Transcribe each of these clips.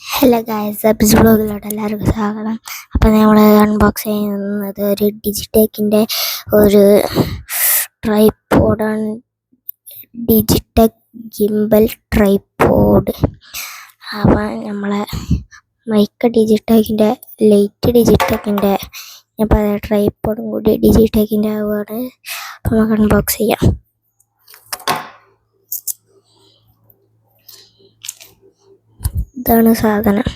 Hello guys, എപ്പിസ് ബ്ലോഗിലോട്ട് എല്ലാവർക്കും സ്വാഗതം. അപ്പോൾ നമ്മൾ അൺബോക്സ് ചെയ്യുന്നത് ഒരു ഡിജിടെക്കിൻ്റെ ഒരു ട്രൈപോഡാണ്. Digitech gimbal tripod. അപ്പോൾ നമ്മളെ മൈക്ക് ഡിജിടെക്കിൻ്റെ, ലൈറ്റ് ഡിജിടെക്കിൻ്റെ, അപ്പോൾ അത് ട്രൈപോഡും കൂടി ഡിജിടെക്കിൻ്റെ ആവുകയാണ്. അപ്പോൾ നമുക്ക് അൺബോക്സ് ചെയ്യാം. ഇതാണ് സാധനം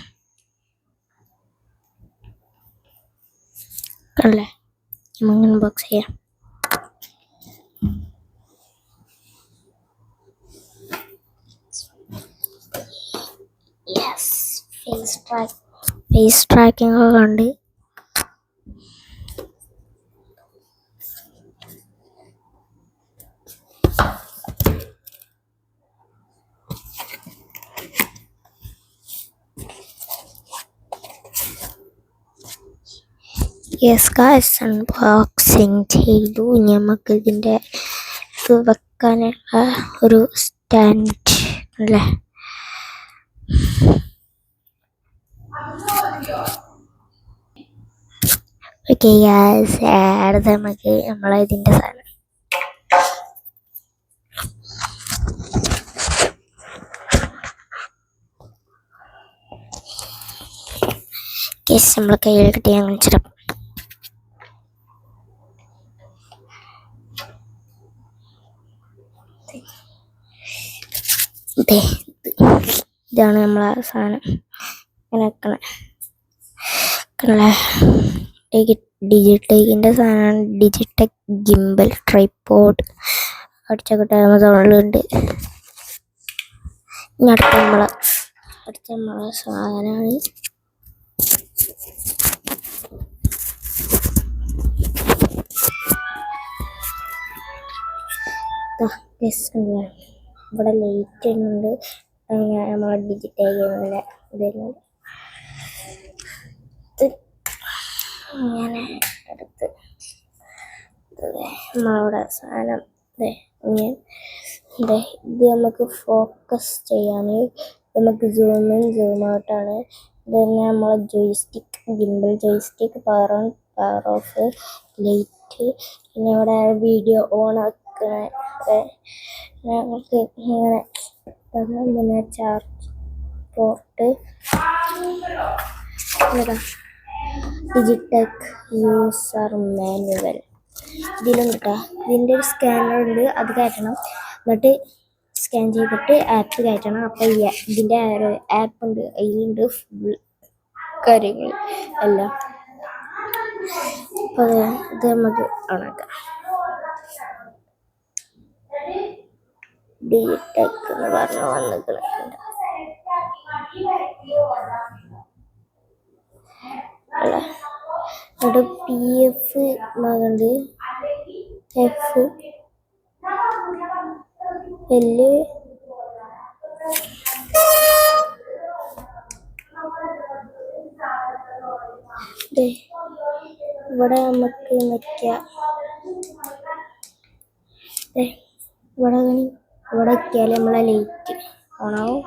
അല്ലേ, നമുക്ക് അൺബോക്സ് ചെയ്യാം. ഫേസ് ട്രാക്കിംഗ് ഒക്കെ ഉണ്ട്. യെസ് ഗായ്സ്, അൺബോക്സിങ് ചെയ്തു. നമുക്ക് ഇതിൻ്റെ ഇത് വെക്കാനുള്ള ഒരു സ്റ്റാൻഡ് അല്ലേ. ഓക്കെ ഗായ്സ്, അടുത്ത നമുക്ക് ഇതിൻ്റെ സാധനം നമ്മളെ കയ്യിൽ കിട്ടിയാൽ കാണിച്ചിട്ട് ഇതാണ് നമ്മളെ സാധനം. ഡിജിടെക്കിൻ്റെ സാധനമാണ്. Digitek gimbal tripod. അടിച്ചൊക്കെ ആമസോണിലുണ്ട്. ഇനി അടുത്ത നമ്മളെ സാധനമാണ്. ഇവിടെ ലൈറ്റ് ഉണ്ട്. നമ്മളെ ഡിജിറ്റൈസിൻ്റെ ഇതുണ്ട്. ഇങ്ങനെ എടുത്ത് നമ്മളുടെ സാധനം ഇത് നമുക്ക് ഫോക്കസ് ചെയ്യാൻ, നമുക്ക് സൂം ഇൻ സൂം ഔട്ടാണ്. ഇത് തന്നെ നമ്മളെ joystick, gimbal joystick, power on power off, light, പിന്നെ ഇവിടെ വീഡിയോ ഓൺ ആക്കണ ഞങ്ങൾക്ക് ഇങ്ങനെ, പിന്നെ charge port, Digitek user manual ഇതിലുണ്ട് കേട്ടോ. ഇതിൻ്റെ ഒരു സ്കാനർ ഉണ്ട്, അത് കയറ്റണം. എന്നിട്ട് സ്കാൻ ചെയ്തിട്ട് ആപ്പ് കയറ്റണം. അപ്പം ഇതിൻ്റെ ഒരു ആപ്പ് ഉണ്ട്, അതിലുണ്ട് ഫുൾ കാര്യങ്ങൾ എല്ലാം. അപ്പോൾ ഇത് നമുക്ക് ഓണാക്കാം. ഡിജിടെക് എന്ന് പറഞ്ഞ് വന്നിട്ടുണ്ട്. അവിടെ PF മകണ്ട്, F L ഇവിടെ നമുക്ക് നിൽക്കാം. ഇവിടെ എത്തിയാൽ നമ്മളെ ലൈറ്റ് ഓണാവും.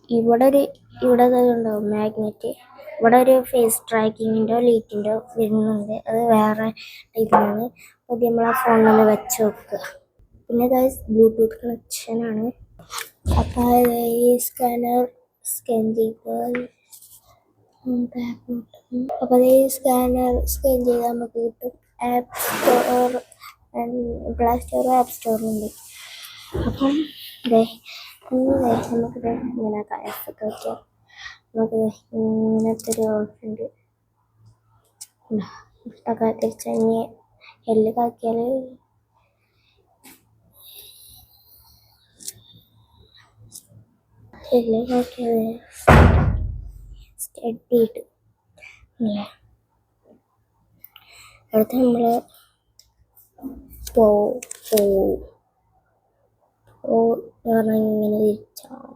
ഇവിടെ ഉണ്ടാവും മാഗ്നറ്റ്. ഇവിടെ ഒരു ഫേസ് ട്രാക്കിങ്ങിൻ്റെ ലൈറ്റിൻ്റെ വരുന്നുണ്ട്, അത് വേറെ ടൈപ്പിലാണ്. അത് നമ്മൾ ആ ഫോണിൽ വെച്ച് നോക്കുക. പിന്നെ ബ്ലൂടൂത്ത് കണക്ഷനാണ്. അപ്പോൾ ഈ സ്കാനർ സ്കാൻ ചെയ്താൽ, അപ്പോൾ ഈ സ്കാനർ സ്കാൻ ചെയ്താൽ നമുക്ക് കിട്ടും. ആപ്പ് സ്റ്റോർ, പ്ലേ സ്റ്റോറും ആപ്പ് സ്റ്റോറും ഉണ്ട്. അപ്പം നമുക്കിത് ഇങ്ങനെ എഫൊക്കെ വയ്ക്കാം. നമുക്ക് ഇങ്ങനത്തെ ഒരു ഓപ്ഷൻ ഉണ്ട്. ഇഷ്ടമൊക്കെ തിരിച്ച് കഴിഞ്ഞ് എല്ലിക്കാക്കിയാൽ സ്റ്റഡി ഇട്ട് അടുത്ത് നമ്മൾ പറഞ്ഞാൽ ഇങ്ങനെ തിരിച്ചാണ്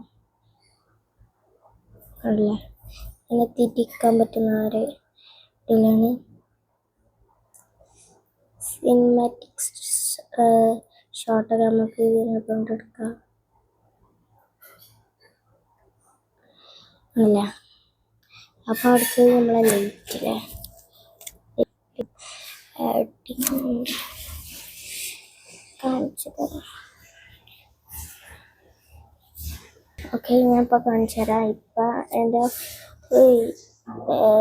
അല്ലേ, ഇങ്ങനെ തിരിക്കാൻ പറ്റുന്നവരെ ഇതിലാണ് സിനിമാറ്റിക് ഷോർട്ടൊക്കെ നമുക്ക് ഇതിനെ കൊണ്ടെടുക്കാം. അല്ല അപ്പൊ അടുത്തത് നമ്മളെ ലൈറ്റില്ലേ കാണിച്ചു തരാം. ഓക്കെ, ഞാൻ ഇപ്പൊ കാണിച്ചു തരാം. ഇപ്പൊ എൻ്റെ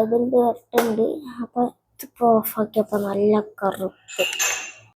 ഇതിൻ്റെ വെട്ടുണ്ട്. അപ്പൊ ഇതിപ്പോ ഓഫാക്കിയപ്പോ നല്ല കറുപ്പ്.